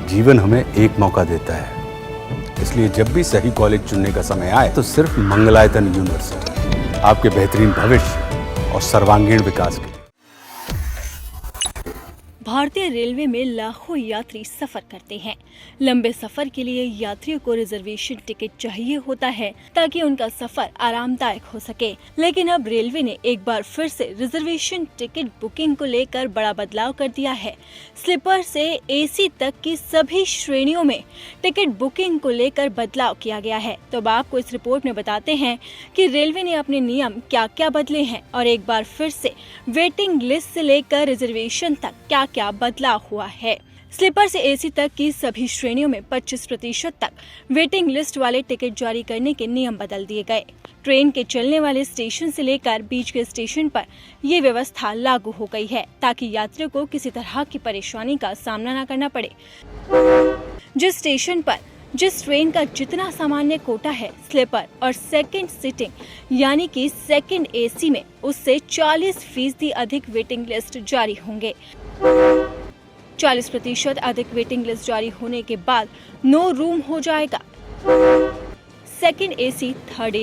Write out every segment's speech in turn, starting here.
जीवन हमें एक मौका देता है, इसलिए जब भी सही कॉलेज चुनने का समय आए तो सिर्फ मंगलायतन यूनिवर्सिटी आपके बेहतरीन भविष्य और सर्वांगीण विकास के लिए। भारतीय रेलवे में लाखों यात्री सफर करते हैं। लंबे सफर के लिए यात्रियों को रिजर्वेशन टिकट चाहिए होता है ताकि उनका सफर आरामदायक हो सके। लेकिन अब रेलवे ने एक बार फिर से रिजर्वेशन टिकट बुकिंग को लेकर बड़ा बदलाव कर दिया है। स्लीपर से एसी तक की सभी श्रेणियों में टिकट बुकिंग को लेकर बदलाव किया गया है। तो अब आपको इस रिपोर्ट में बताते हैं कि रेलवे ने अपने नियम क्या क्या बदले हैं और एक बार फिर से वेटिंग लिस्ट से लेकर रिजर्वेशन तक क्या क्या बदलाव हुआ है। स्लीपर से एसी तक की सभी श्रेणियों में 25% तक वेटिंग लिस्ट वाले टिकट जारी करने के नियम बदल दिए गए। ट्रेन के चलने वाले स्टेशन से लेकर बीच के स्टेशन पर ये व्यवस्था लागू हो गई है ताकि यात्रियों को किसी तरह की परेशानी का सामना न करना पड़े। जिस स्टेशन पर जिस ट्रेन का जितना सामान्य कोटा है स्लीपर और सेकंड सीटिंग यानी कि सेकंड एसी में उससे 40% अधिक वेटिंग लिस्ट जारी होंगे। 40% अधिक वेटिंग लिस्ट जारी होने के बाद नो रूम हो जाएगा। Second AC, third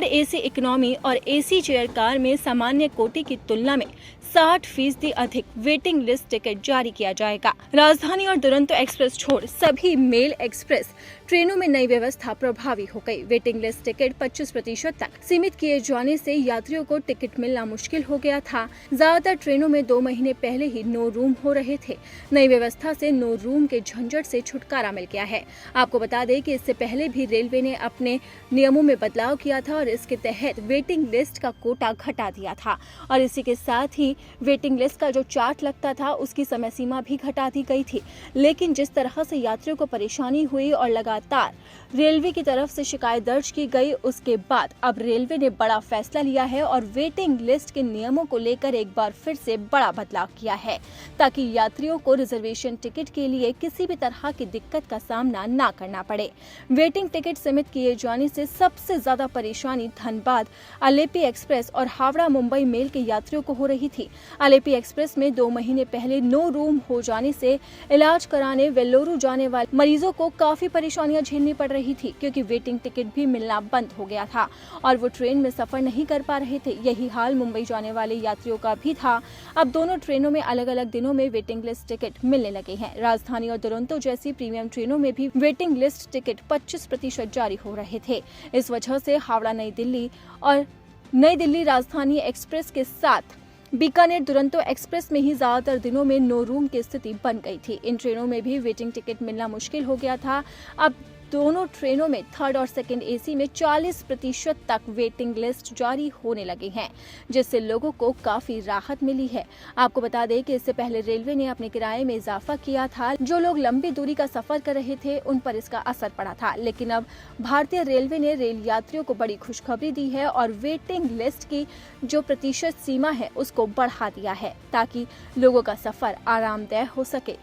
AC economy और एसी चेयर कार में सामान्य कोटे की तुलना में 60% अधिक वेटिंग लिस्ट टिकट जारी किया जाएगा। राजधानी और दुरंतो एक्सप्रेस छोड़ सभी मेल एक्सप्रेस ट्रेनों में नई व्यवस्था प्रभावी हो गई। वेटिंग लिस्ट टिकट 25% तक सीमित किए जाने से यात्रियों को टिकट मिलना मुश्किल हो गया था। ज्यादातर ट्रेनों में 2 महीने पहले ही नो रूम हो रहे थे। नई व्यवस्था से नो रूम के झंझट से छुटकारा मिल गया है। आपको बता दें कि इससे पहले भी रेलवे ने अपने नियमों में बदलाव किया था और इसके तहत वेटिंग लिस्ट का कोटा घटा दिया था और इसी के साथ ही वेटिंग लिस्ट का जो चार्ट लगता था उसकी समय सीमा भी घटा दी गई थी। लेकिन जिस तरह से यात्रियों को परेशानी हुई और लगातार रेलवे की तरफ से शिकायत दर्ज की गई, उसके बाद अब रेलवे ने बड़ा फैसला लिया है और वेटिंग लिस्ट के नियमों को लेकर एक बार फिर से बड़ा बदलाव किया है ताकि यात्रियों को रिजर्वेशन टिकट के लिए किसी भी तरह की दिक्कत का सामना न करना पड़े। वेटिंग टिकट सीमित किए जाने से सबसे ज्यादा परेशानी धनबाद, अलेपी एक्सप्रेस और हावड़ा मुंबई मेल के यात्रियों को हो रही थी। अलेपी एक्सप्रेस में 2 महीने पहले नो रूम हो जाने से इलाज कराने वेल्लोरू जाने वाले मरीजों को काफी परेशानियां झेलनी पड़ रही थी क्योंकि वेटिंग टिकट भी मिलना बंद हो गया था और वो ट्रेन में सफर नहीं कर पा रहे थे। यही हाल मुंबई जाने वाले यात्रियों का भी था। अब दोनों ट्रेनों में अलग अलग दिनों में वेटिंग लिस्ट टिकट मिलने लगे हैं। राजधानी और दुरंतो जैसी प्रीमियम ट्रेनों में भी वेटिंग लिस्ट टिकट 25% जारी हो रहे थे। इस वजह से हावड़ा नई दिल्ली और नई दिल्ली राजधानी एक्सप्रेस के साथ बीकानेर दुरंतो एक्सप्रेस में ही ज्यादातर दिनों में नो रूम की स्थिति बन गई थी। इन ट्रेनों में भी वेटिंग टिकट मिलना मुश्किल हो गया था। अब दोनों ट्रेनों में थर्ड और सेकंड एसी में 40% तक वेटिंग लिस्ट जारी होने लगी हैं, जिससे लोगों को काफी राहत मिली है। आपको बता दें कि इससे पहले रेलवे ने अपने किराए में इजाफा किया था। जो लोग लंबी दूरी का सफर कर रहे थे उन पर इसका असर पड़ा था, लेकिन अब भारतीय रेलवे ने रेल यात्रियों को बड़ी खुशखबरी दी है और वेटिंग लिस्ट की जो प्रतिशत सीमा है उसको बढ़ा दिया है ताकि लोगों का सफर आरामदेह हो सके।